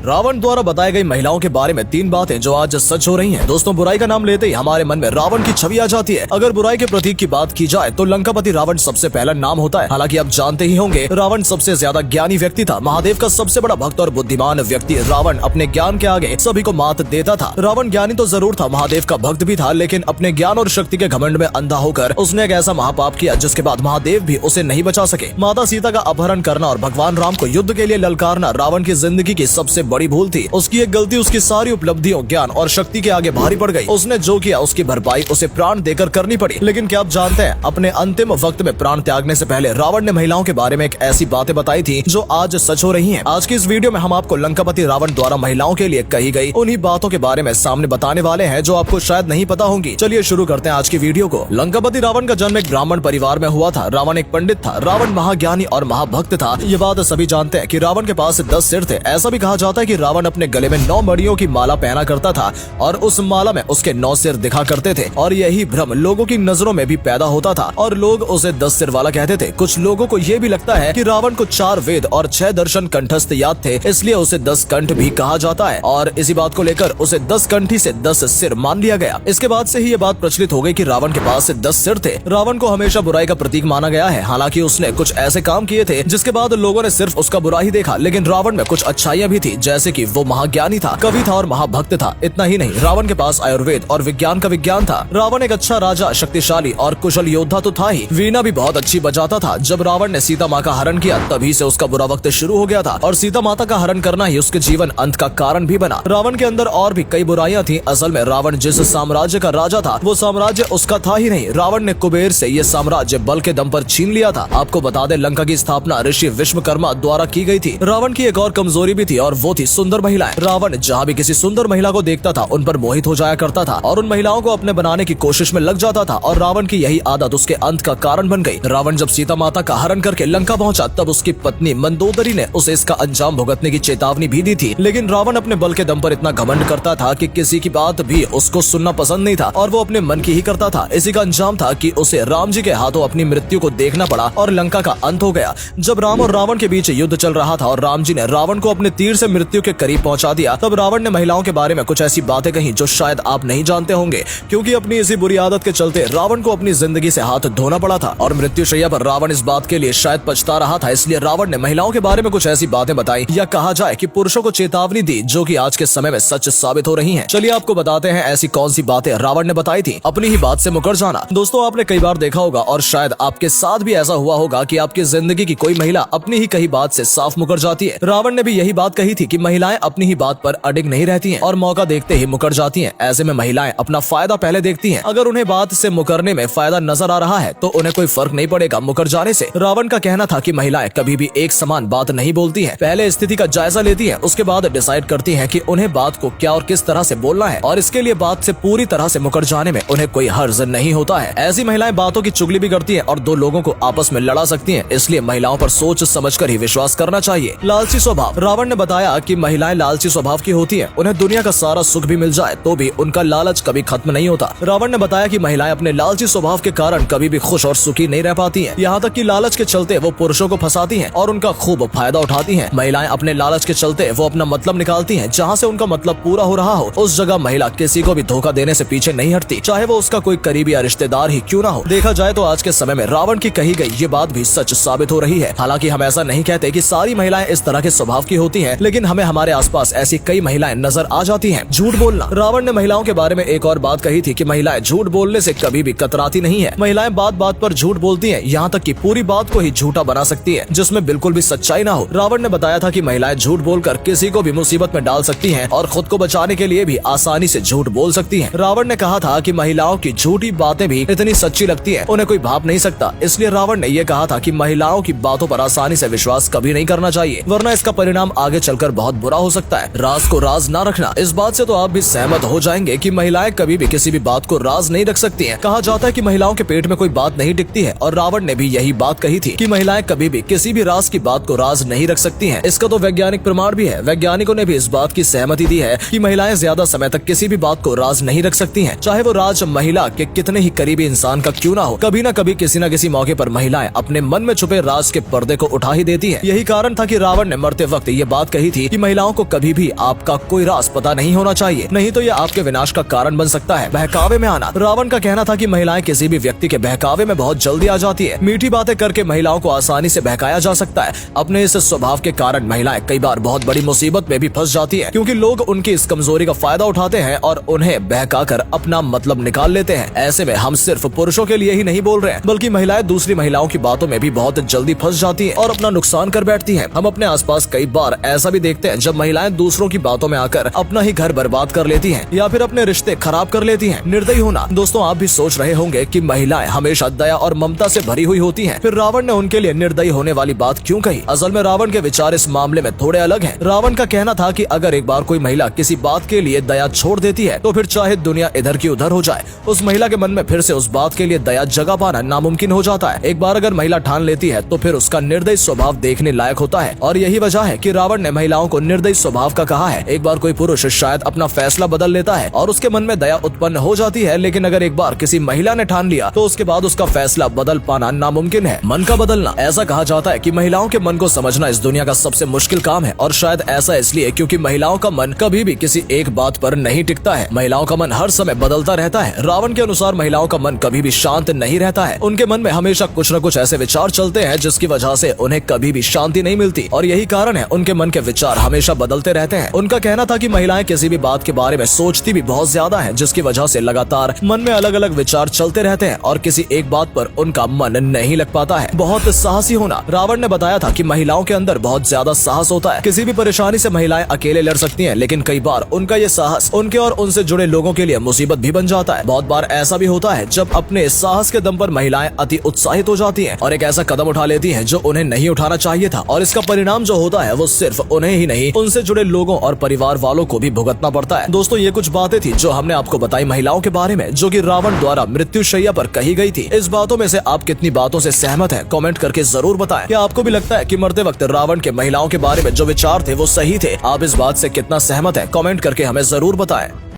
रावण द्वारा बताई गई महिलाओं के बारे में 3 बातें जो आज सच हो रही हैं। दोस्तों, बुराई का नाम लेते ही हमारे मन में रावण की छवि आ जाती है। अगर बुराई के प्रतीक की बात की जाए तो लंकापति रावण सबसे पहला नाम होता है। हालांकि आप जानते ही होंगे, रावण सबसे ज्यादा ज्ञानी व्यक्ति था। महादेव का सबसे बड़ा भक्त और बुद्धिमान व्यक्ति रावण अपने ज्ञान के आगे सभी को मात देता था। रावण ज्ञानी तो जरूर था, महादेव का भक्त भी था, लेकिन अपने ज्ञान और शक्ति के घमंड में अंधा होकर उसने एक ऐसा महापाप किया जिसके बाद महादेव भी उसे नहीं बचा सके। माता सीता का अपहरण करना और भगवान राम को युद्ध के लिए ललकारना रावण की जिंदगी की सबसे बड़ी भूल थी। उसकी एक गलती उसकी सारी उपलब्धियों, ज्ञान और शक्ति के आगे भारी पड़ गई। उसने जो किया उसकी भरपाई उसे प्राण देकर करनी पड़ी। लेकिन क्या आप जानते हैं, अपने अंतिम वक्त में प्राण त्यागने से पहले रावण ने महिलाओं के बारे में एक ऐसी बातें बताई थी जो आज सच हो रही हैं। आज की इस वीडियो में हम आपको लंकापति रावण द्वारा महिलाओं के लिए कही गई उन्हीं बातों के बारे में सामने बताने वाले हैं जो आपको शायद नहीं पता होंगी। चलिए शुरू करते हैं आज की वीडियो को। लंकापति रावण का जन्म एक ब्राह्मण परिवार में हुआ था। रावण एक पंडित था। रावण महाज्ञानी और महाभक्त था। ये बात सभी जानते हैं कि रावण के पास 10 सिर थे। ऐसा भी कहा जाता है कि रावण अपने गले में 9 मणियों की माला पहना करता था और उस माला में उसके 9 सिर दिखा करते थे। और यही भ्रम लोगों की नजरों में भी पैदा होता था और लोग उसे 10 सिर वाला कहते थे। कुछ लोगों को ये भी लगता है कि रावण को 4 वेद और 6 दर्शन कंठस्थ याद थे, इसलिए उसे 10 कंठ भी कहा जाता है। और इसी बात को लेकर उसे 10 कंठी से 10 सिर मान लिया गया। इसके बाद से ही ये बात प्रचलित हो गई कि रावण के पास 10 सिर थे। रावण को हमेशा बुराई का प्रतीक माना गया है। हालांकि उसने कुछ ऐसे काम किए थे जिसके बाद लोगों ने सिर्फ उसका बुरा ही देखा, लेकिन रावण में कुछ अच्छाइयां भी थी, जैसे कि वो महाज्ञानी था, कवि था और महाभक्त था। इतना ही नहीं, रावण के पास आयुर्वेद और विज्ञान का विज्ञान था। रावण एक अच्छा राजा, शक्तिशाली और कुशल योद्धा तो था ही, वीणा भी बहुत अच्छी बजाता था। जब रावण ने सीता माँ का हरण किया तभी से उसका बुरा वक्त शुरू हो गया था और सीता माता का हरण करना ही उसके जीवन अंत का कारण भी बना। रावण के अंदर और भी कई बुराइयां थी। असल में रावण जिस साम्राज्य का राजा था वो साम्राज्य उसका था ही नहीं। रावण ने कुबेर से ये साम्राज्य बल के दम पर छीन लिया था। आपको बता दें, लंका की स्थापना ऋषि विश्वकर्मा द्वारा की गई थी। रावण की एक और कमजोरी भी थी और वो थी सुंदर महिलाएं। रावण जहाँ भी किसी सुंदर महिला को देखता था उन पर मोहित हो जाया करता था और उन महिलाओं को अपने बनाने की कोशिश में लग जाता था और रावण की यही आदत उसके अंत का कारण बन गई। रावण जब सीता माता का हरण करके लंका पहुंचा तब उसकी पत्नी मंदोदरी ने उसे इसका अंजाम भुगतने की चेतावनी भी दी थी। लेकिन रावण अपने बल के दम पर इतना घमंड करता था कि किसी की बात भी उसको सुनना पसंद नहीं था और वो अपने मन की ही करता था। इसी का अंजाम था कि उसे राम जी के हाथों अपनी मृत्यु को देखना पड़ा और लंका का अंत हो गया। जब राम और रावण के बीच युद्ध चल रहा था और राम जी ने रावण को अपने तीर से मृत्यु के करीब पहुंचा दिया, तब रावण ने महिलाओं के बारे में कुछ ऐसी बातें कही जो शायद आप नहीं जानते होंगे, क्योंकि अपनी इसी बुरी आदत के चलते रावण को अपनी जिंदगी से हाथ धोना पड़ा था और मृत्युशैया पर रावण इस बात के लिए शायद पछता रहा था। इसलिए रावण ने महिलाओं के बारे में कुछ ऐसी बातें बताई, या कहा जाए कि पुरुषों को चेतावनी दी, जो कि आज के समय में सच साबित हो रही हैं। चलिए आपको बताते हैं ऐसी कौन सी बातें रावण ने बताई थी। अपनी ही बात से मुकर जाना। दोस्तों, आपने कई बार देखा होगा और शायद आपके साथ भी ऐसा हुआ होगा कि आपकी जिंदगी की कोई महिला अपनी ही कही बात से साफ मुकर जाती है। रावण ने भी यही बात कही थी कि महिलाएं अपनी ही बात पर अडिग नहीं रहती हैं और मौका देखते ही मुकर जाती हैं। ऐसे में महिलाएं अपना फायदा पहले देखती हैं। अगर उन्हें बात से मुकरने में फायदा नजर आ रहा है तो उन्हें कोई फर्क नहीं पड़ेगा मुकर जाने से। रावण का कहना था कि महिलाएं कभी भी एक समान बात नहीं बोलती हैं। पहले स्थिति का जायजा लेती हैं, उसके बाद डिसाइड करती हैं कि उन्हें बात को क्या और किस तरह से बोलना है और इसके लिए बात से पूरी तरह से मुकर जाने में उन्हें कोई हर्ज नहीं होता है। ऐसी महिलाएं बातों की चुगली भी करती हैं और 2 लोगों को आपस में लड़ा सकती हैं। इसलिए महिलाओं पर सोच समझकर ही विश्वास करना चाहिए। लालची स्वभाव। रावण ने बताया कि महिलाएं लालची स्वभाव की होती हैं। उन्हें दुनिया का सारा सुख भी मिल जाए तो भी उनका लालच कभी खत्म नहीं होता। रावण ने बताया कि महिलाएं अपने लालची स्वभाव के कारण कभी भी खुश और सुखी नहीं रह पाती हैं। यहाँ तक कि लालच के चलते वो पुरुषों को फंसाती हैं और उनका खूब फायदा उठाती हैं। महिलाएं अपने लालच के चलते वो अपना मतलब निकालती हैं। जहाँ से उनका मतलब पूरा हो रहा हो उस जगह महिला किसी को भी धोखा देने से पीछे नहीं हटती, चाहे वो उसका कोई करीबी या रिश्तेदार ही क्यों ना हो। देखा जाए तो आज के समय में रावण की कही गई ये बात भी सच साबित हो रही है। हालांकि हम ऐसा नहीं कहते कि सारी महिलाएं इस तरह के स्वभाव की होती हैं, लेकिन हमें हमारे आसपास ऐसी कई महिलाएं नजर आ जाती हैं। झूठ बोलना। रावण ने महिलाओं के बारे में एक और बात कही थी कि महिलाएं झूठ बोलने से कभी भी कतराती नहीं है। महिलाएं बात बात पर झूठ बोलती हैं, यहाँ तक कि पूरी बात को ही झूठा बना सकती है जिसमें बिल्कुल भी सच्चाई ना हो। रावण ने बताया था कि महिलाएं झूठ बोलकर किसी को भी मुसीबत में डाल सकती हैं और खुद को बचाने के लिए भी आसानी से झूठ बोल सकती हैं। रावण ने कहा था कि महिलाओं की झूठी बातें भी इतनी सच्ची लगती है उन्हें कोई भाप नहीं सकता। इसलिए रावण ने यह कहा था कि महिलाओं की बातों पर आसानी से विश्वास कभी नहीं करना चाहिए, वरना इसका परिणाम आगे चलकर बहुत बुरा हो सकता है। राज को राज ना रखना। इस बात से तो आप भी सहमत हो जाएंगे कि महिलाएं कभी भी किसी भी बात को राज नहीं रख सकती हैं। कहा जाता है कि महिलाओं के पेट में कोई बात नहीं टिकती है और रावण ने भी यही बात कही थी कि महिलाएं कभी भी किसी भी राज की बात को राज नहीं रख सकती हैं। इसका तो वैज्ञानिक प्रमाण भी है। वैज्ञानिकों ने भी इस बात की सहमति दी है कि महिलाएं ज्यादा समय तक किसी भी बात को राज नहीं रख सकती हैं, चाहे वो राज महिला के कितने ही करीबी इंसान का क्यों ना हो। कभी न कभी किसी न किसी मौके पर महिलाएं अपने मन में छुपे राज के पर्दे को उठा ही देती हैं। यही कारण था कि रावण ने मरते वक्त ये बात कही थी कि कि महिलाओं को कभी भी आपका कोई राज पता नहीं होना चाहिए, नहीं तो यह आपके विनाश का कारण बन सकता है। बहकावे में आना। रावण का कहना था कि महिलाएं किसी भी व्यक्ति के बहकावे में बहुत जल्दी आ जाती है। मीठी बातें करके महिलाओं को आसानी से बहकाया जा सकता है। अपने इस स्वभाव के कारण महिलाएं कई बार बहुत बड़ी मुसीबत में भी फंस जाती है, क्योंकि लोग उनकी इस कमजोरी का फायदा उठाते हैं और उन्हें बहकाकर अपना मतलब निकाल लेते हैं। ऐसे में हम सिर्फ पुरुषों के लिए ही नहीं बोल रहे हैं, बल्कि महिलाएं दूसरी महिलाओं की बातों में भी बहुत जल्दी फंस जाती हैं और अपना नुकसान कर बैठती हैं। हम अपने आसपास कई बार ऐसा भी देखते हैं जब महिलाएं दूसरों की बातों में आकर अपना ही घर बर्बाद कर लेती हैं या फिर अपने रिश्ते खराब कर लेती हैं। निर्दयी होना। दोस्तों, आप भी सोच रहे होंगे कि महिलाएं हमेशा दया और ममता से भरी हुई होती हैं, फिर रावण ने उनके लिए निर्दयी होने वाली बात क्यों कही? असल में रावण के विचार इस मामले में थोड़े अलग हैं। रावण का कहना था कि अगर एक बार कोई महिला किसी बात के लिए दया छोड़ देती है तो फिर चाहे दुनिया इधर की उधर हो जाए, उस महिला के मन में फिर से उस बात के लिए दया जगा पाना नामुमकिन हो जाता है। एक बार अगर महिला ठान लेती है तो फिर उसका निर्दयी स्वभाव देखने लायक होता है, और यही वजह है कि रावण ने महिलाओं को निर्दयी स्वभाव का कहा है। एक बार कोई पुरुष शायद अपना फैसला बदल लेता है और उसके मन में दया उत्पन्न हो जाती है, लेकिन अगर एक बार किसी महिला ने ठान लिया तो उसके बाद उसका फैसला बदल पाना नामुमकिन है। मन का बदलना। ऐसा कहा जाता है कि महिलाओं के मन को समझना इस दुनिया का सबसे मुश्किल काम है, और शायद ऐसा इसलिए क्योंकि महिलाओं का मन कभी भी किसी एक बात पर नहीं टिकता है। महिलाओं का मन हर समय बदलता रहता है। रावण के अनुसार महिलाओं का मन कभी भी शांत नहीं रहता है। उनके मन में हमेशा कुछ न कुछ ऐसे विचार चलते हैं जिसकी वजह से उन्हें कभी भी शांति नहीं मिलती, और यही कारण है उनके मन के विचार हमेशा बदलते रहते हैं। उनका कहना था कि महिलाएं किसी भी बात के बारे में सोचती भी बहुत ज्यादा है, जिसकी वजह से लगातार मन में अलग अलग विचार चलते रहते हैं और किसी एक बात पर उनका मन नहीं लग पाता है। बहुत साहसी होना। रावण ने बताया था कि महिलाओं के अंदर बहुत ज्यादा साहस होता है। किसी भी परेशानी से महिलाएं अकेले लड़ सकती हैं, लेकिन कई बार उनका ये साहस उनके और उनसे जुड़े लोगों के लिए मुसीबत भी बन जाता है। बहुत बार ऐसा भी होता है जब अपने साहस के दम पर महिलाएं अति उत्साहित हो जाती हैं और एक ऐसा कदम उठा लेती हैं जो उन्हें नहीं उठाना चाहिए था, और इसका परिणाम जो होता है वो सिर्फ उन्हें ही नहीं, उनसे जुड़े लोगों और परिवार वालों को भी भुगतना पड़ता है। दोस्तों, ये कुछ बातें थी जो हमने आपको बताई महिलाओं के बारे में, जो कि रावण द्वारा मृत्युशैया पर कही गई थी। इस बातों में से आप कितनी बातों से सहमत हैं? कमेंट करके जरूर बताएं। क्या आपको भी लगता है कि मरते वक्त रावण के महिलाओं के बारे में जो विचार थे वो सही थे? आप इस बात से कितना सहमत हैं? कमेंट करके हमें जरूर बताएं।